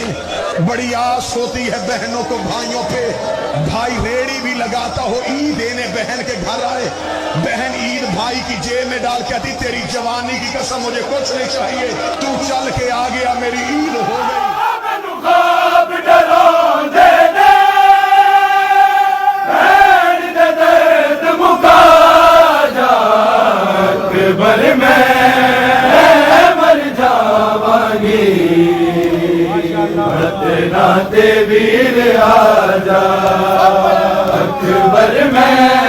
हैं। बड़ी आस होती है बहनों को भाइयों पे, भाई रेड़ी भी लगाता हो ईद देने बहन के घर आए, बहन ईद भाई की जेब में डाल कहती तेरी जवानी की कसम मुझे कुछ नहीं चाहिए, तू चल के आ गया मेरी ईद हो गई। वीर आजा अकबर में